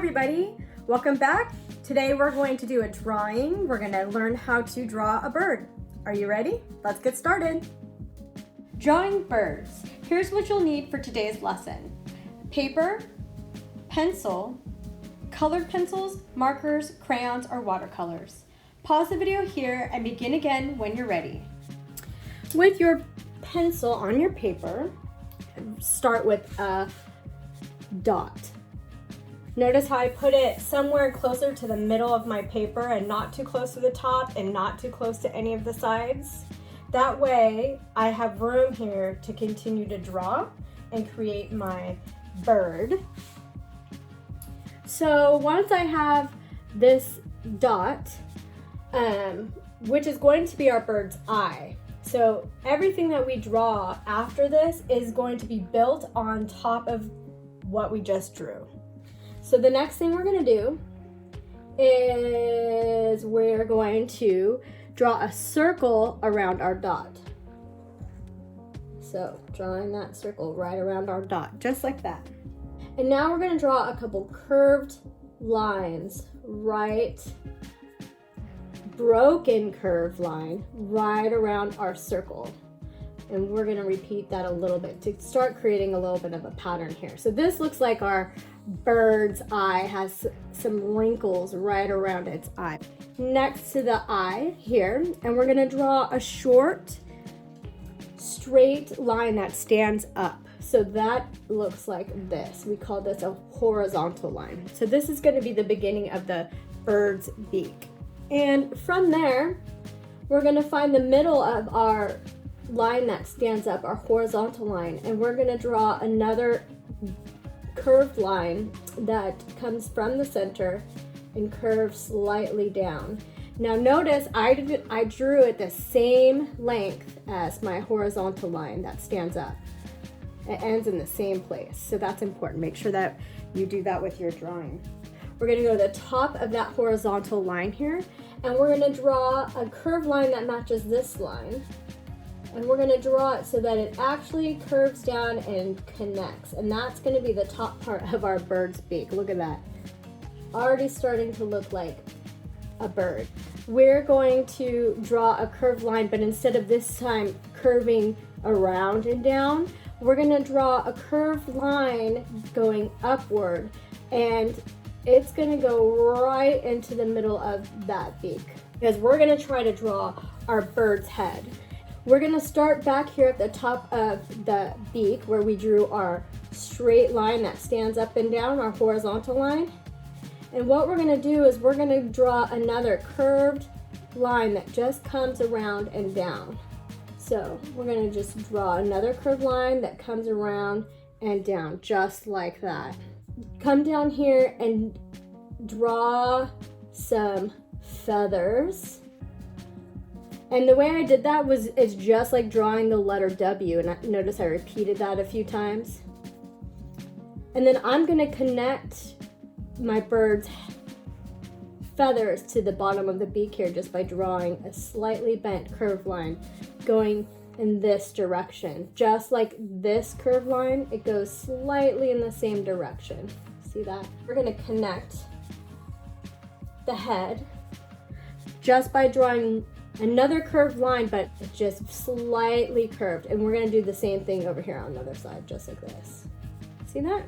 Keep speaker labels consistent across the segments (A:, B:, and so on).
A: everybody, welcome back. Today we're going to do a drawing. We're going to learn how to draw a bird. Are you ready? Let's get started. Drawing birds. Here's what you'll need for today's lesson. Paper, pencil, colored pencils, markers, crayons, or watercolors. Pause the video here and begin again when you're ready. With your pencil on your paper, start with a dot. Notice how I put it somewhere closer to the middle of my paper and not too close to the top and not too close to any of the sides. That way I have room here to continue to draw and create my bird. So once I have this dot, which is going to be our bird's eye. So everything that we draw after this is going to be built on top of what we just drew. So the next thing we're going to do is we're going to draw a circle around our dot. So drawing that circle right around our dot, just like that. And now we're going to draw a couple curved lines, broken curved line right around our circle. And we're going to repeat that a little bit to start creating a little bit of a pattern here. So this looks like our bird's eye has some wrinkles right around its eye. Next to the eye here, and we're going to draw a short, straight line that stands up. So that looks like this. We call this a horizontal line. So this is going to be the beginning of the bird's beak. And from there, we're going to find the middle of our line that stands up, our horizontal line, and we're going to draw another curved line that comes from the center and curves slightly down. Now notice I drew it the same length as my horizontal line that stands up. It ends in the same place, so that's important. Make sure that you do that with your drawing. We're going to go to the top of that horizontal line here, and we're going to draw a curved line that matches this line. And we're going to draw it so that it actually curves down and connects. And that's going to be the top part of our bird's beak. Look at that. Already starting to look like a bird. We're going to draw a curved line, but instead of this time curving around and down, we're going to draw a curved line going upward. And it's going to go right into the middle of that beak. Because we're going to try to draw our bird's head. We're going to start back here at the top of the beak where we drew our straight line that stands up and down, our horizontal line. And what we're going to do is we're going to draw another curved line that just comes around and down. So we're going to just draw another curved line that comes around and down, just like that. Come down here and draw some feathers. And the way I did that is just like drawing the letter W, and notice I repeated that a few times. And then I'm going to connect my bird's feathers to the bottom of the beak here just by drawing a slightly bent curved line going in this direction. Just like this curved line, it goes slightly in the same direction. See that? We're going to connect the head just by drawing another curved line, but just slightly curved. And we're going to do the same thing over here on the other side, just like this. See that?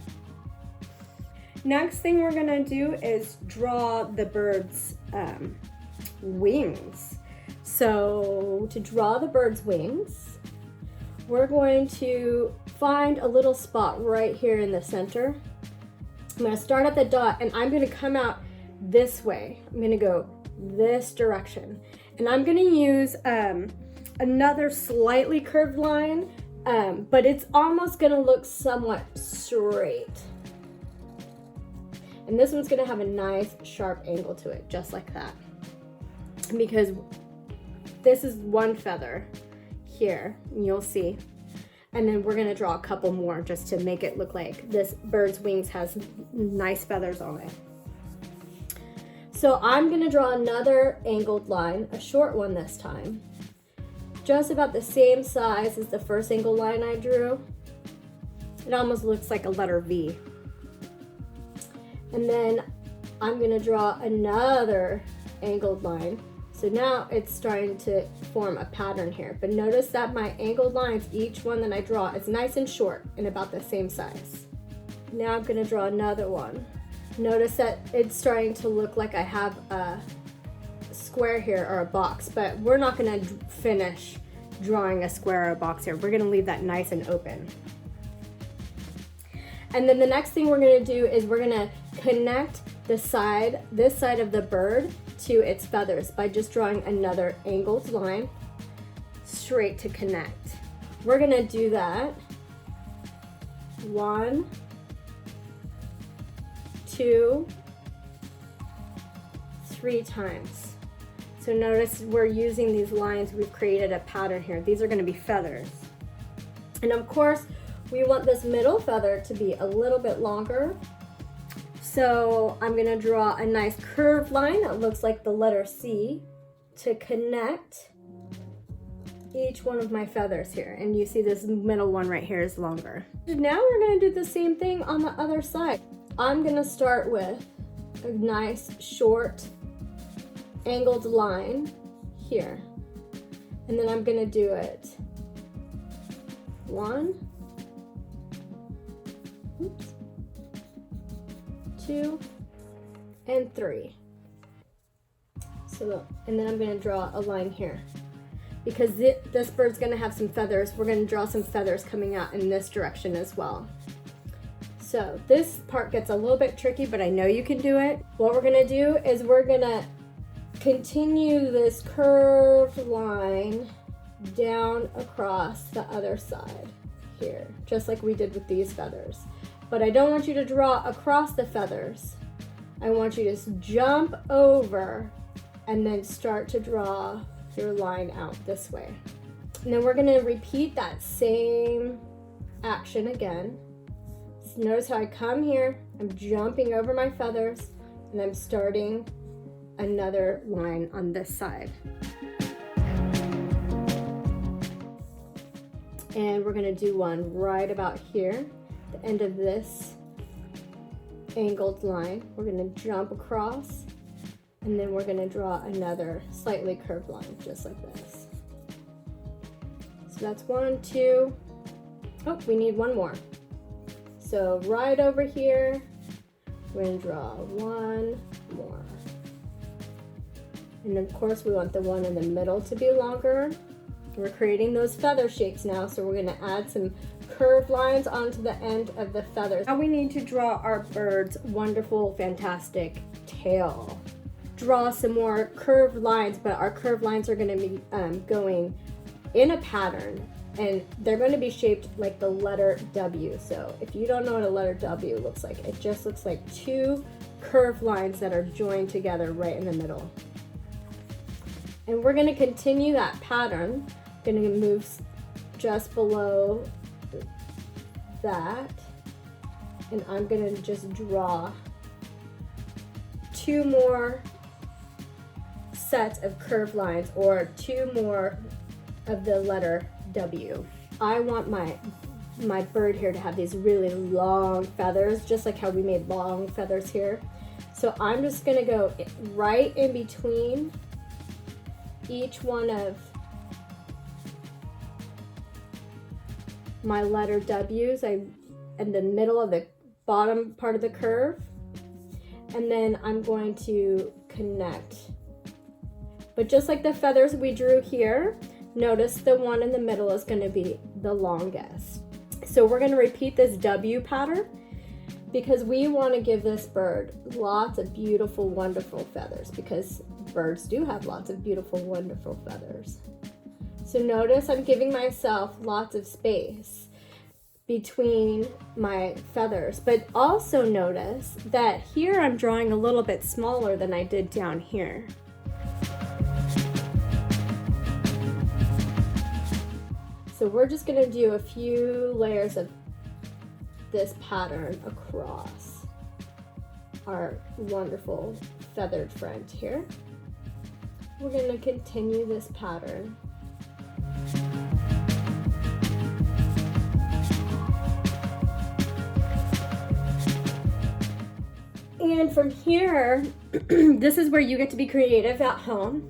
A: Next thing we're going to do is draw the bird's wings. So to draw the bird's wings, we're going to find a little spot right here in the center. I'm going to start at the dot, and I'm going to come out this way. I'm going to go this direction. And I'm going to use another slightly curved line, but it's almost going to look somewhat straight. And this one's going to have a nice sharp angle to it, just like that. Because this is one feather here, and you'll see. And then we're going to draw a couple more just to make it look like this bird's wings has nice feathers on it. So I'm going to draw another angled line, a short one this time, just about the same size as the first angled line I drew. It almost looks like a letter V. And then I'm gonna draw another angled line. So now it's starting to form a pattern here. But notice that my angled lines, each one that I draw is nice and short and about the same size. Now I'm gonna draw another one. Notice that it's starting to look like I have a square here or a box, but we're not gonna finish drawing a square or a box here. We're gonna leave that nice and open. And then the next thing we're gonna do is we're gonna connect this side of the bird to its feathers by just drawing another angled line straight to connect. We're gonna do that 1, 2, 3 times. So notice we're using these lines, we've created a pattern here. These are gonna be feathers. And of course, we want this middle feather to be a little bit longer. So I'm gonna draw a nice curved line that looks like the letter C to connect each one of my feathers here. And you see this middle one right here is longer. Now we're gonna do the same thing on the other side. I'm gonna start with a nice short angled line here. And then I'm gonna do it 1, 2, and 3. So, and then I'm gonna draw a line here. Because this bird's gonna have some feathers, we're gonna draw some feathers coming out in this direction as well. So this part gets a little bit tricky, but I know you can do it. What we're gonna do is we're gonna continue this curved line down across the other side here, just like we did with these feathers. But I don't want you to draw across the feathers. I want you to just jump over and then start to draw your line out this way. And then we're gonna repeat that same action again. So notice how I come here, I'm jumping over my feathers, and I'm starting another line on this side. And we're gonna do one right about here, the end of this angled line. We're gonna jump across, and then we're gonna draw another slightly curved line, just like this. So that's 1, 2, oh, we need one more. So right over here, we're gonna draw one more. And of course we want the one in the middle to be longer. We're creating those feather shapes now, so we're gonna add some curved lines onto the end of the feathers. Now we need to draw our bird's wonderful, fantastic tail. Draw some more curved lines, but our curved lines are gonna be going in a pattern, and they're going to be shaped like the letter W. So if you don't know what a letter W looks like, it just looks like 2 curved lines that are joined together right in the middle. And we're going to continue that pattern. Going to move just below that, and I'm going to just draw 2 more sets of curved lines, or 2 more of the letter W. I want my bird here to have these really long feathers, just like how we made long feathers here. So I'm just gonna go right in between each one of my letter W's, in the middle of the bottom part of the curve, and then I'm going to connect. But just like the feathers we drew here, notice the one in the middle is going to be the longest. So we're going to repeat this W pattern because we want to give this bird lots of beautiful, wonderful feathers, because birds do have lots of beautiful, wonderful feathers. So notice I'm giving myself lots of space between my feathers, but also notice that here I'm drawing a little bit smaller than I did down here. So we're just gonna do a few layers of this pattern across our wonderful feathered friend here. We're gonna continue this pattern. then from here, this is where you get to be creative at home.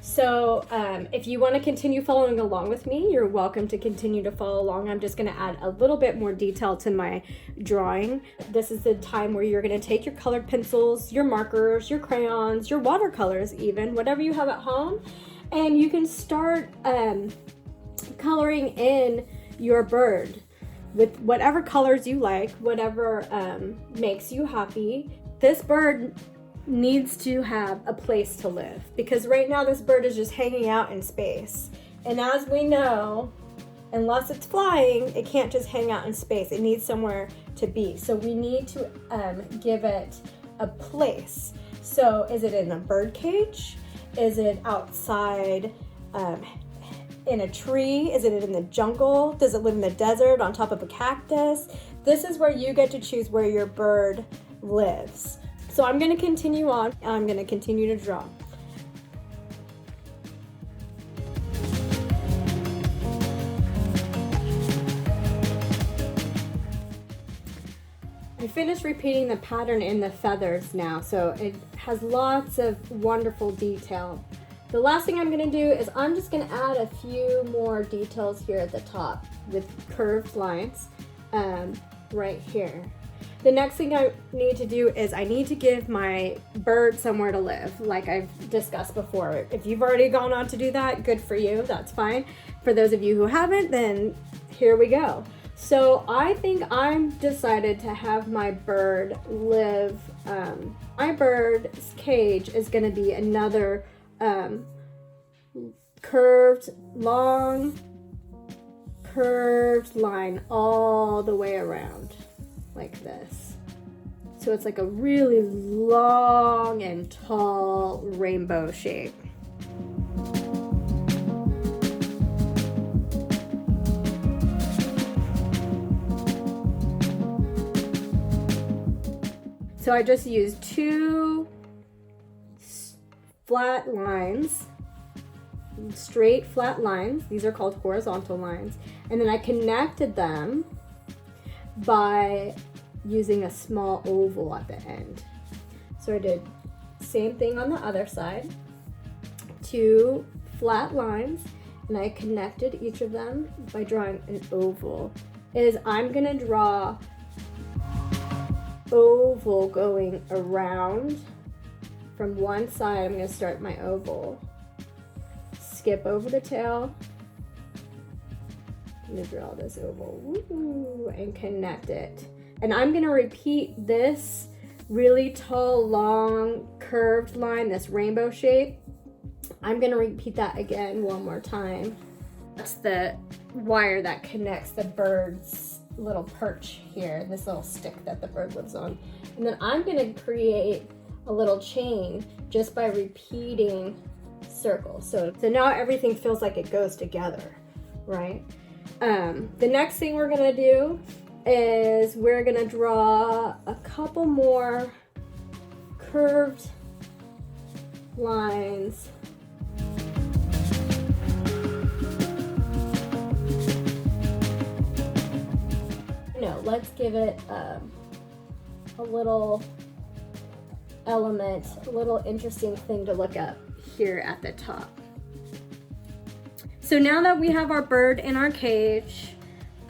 A: So if you want to continue following along with me, you're welcome to continue to follow along. I'm just going to add a little bit more detail to my drawing. This is the time where you're going to take your colored pencils, your markers, your crayons, your watercolors even, whatever you have at home, and you can start coloring in your bird with whatever colors you like, whatever makes you happy. This bird needs to have a place to live, because right now this bird is just hanging out in space. And as we know, unless it's flying, it can't just hang out in space. It needs somewhere to be. So we need to give it a place. So is it in a bird cage? Is it outside in a tree? Is it in the jungle? Does it live in the desert on top of a cactus? This is where you get to choose where your bird lives. So I'm going to continue on, and I'm going to continue to draw. I finished repeating the pattern in the feathers now, so it has lots of wonderful detail. The last thing I'm going to do is I'm just going to add a few more details here at the top with curved lines right here. The next thing I need to do is I need to give my bird somewhere to live, like I've discussed before. If you've already gone on to do that, good for you, that's fine. For those of you who haven't, then here we go. So I think I've decided to have my bird live, my bird's cage is going to be another curved line all the way around like this. So it's like a really long and tall rainbow shape. So I just used two flat lines, straight flat lines. These are called horizontal lines. And then I connected them by using a small oval at the end. So I did same thing on the other side, two flat lines, and I connected each of them by drawing an oval. I'm gonna draw oval going around from one side. I'm going to start my oval, skip over the tail, I'm going to draw this oval and connect it. And I'm going to repeat this really tall, long, curved line, this rainbow shape. I'm going to repeat that again one more time. That's the wire that connects the bird's little perch here, this little stick that the bird lives on. And then I'm going to create a little chain just by repeating circles. So now everything feels like it goes together, right? The next thing we're going to do is we're going to draw a couple more curved lines. Let's give it a little element, a little interesting thing to look up here at the top. So now that we have our bird in our cage,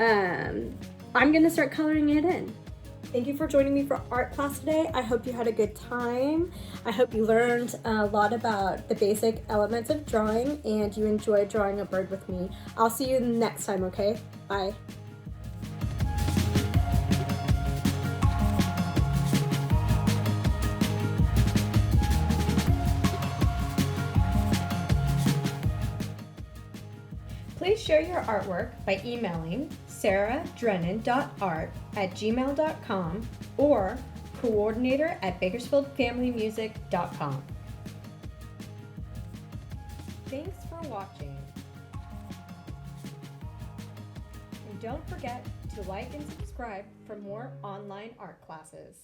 A: I'm gonna start coloring it in. Thank you for joining me for art class today. I hope you had a good time. I hope you learned a lot about the basic elements of drawing and you enjoyed drawing a bird with me. I'll see you next time, okay? Bye. Please share your artwork by emailing saradrennan.art@gmail.com or coordinator@bakersfieldfamilymusic.com. Thanks for watching. And don't forget to like and subscribe for more online art classes.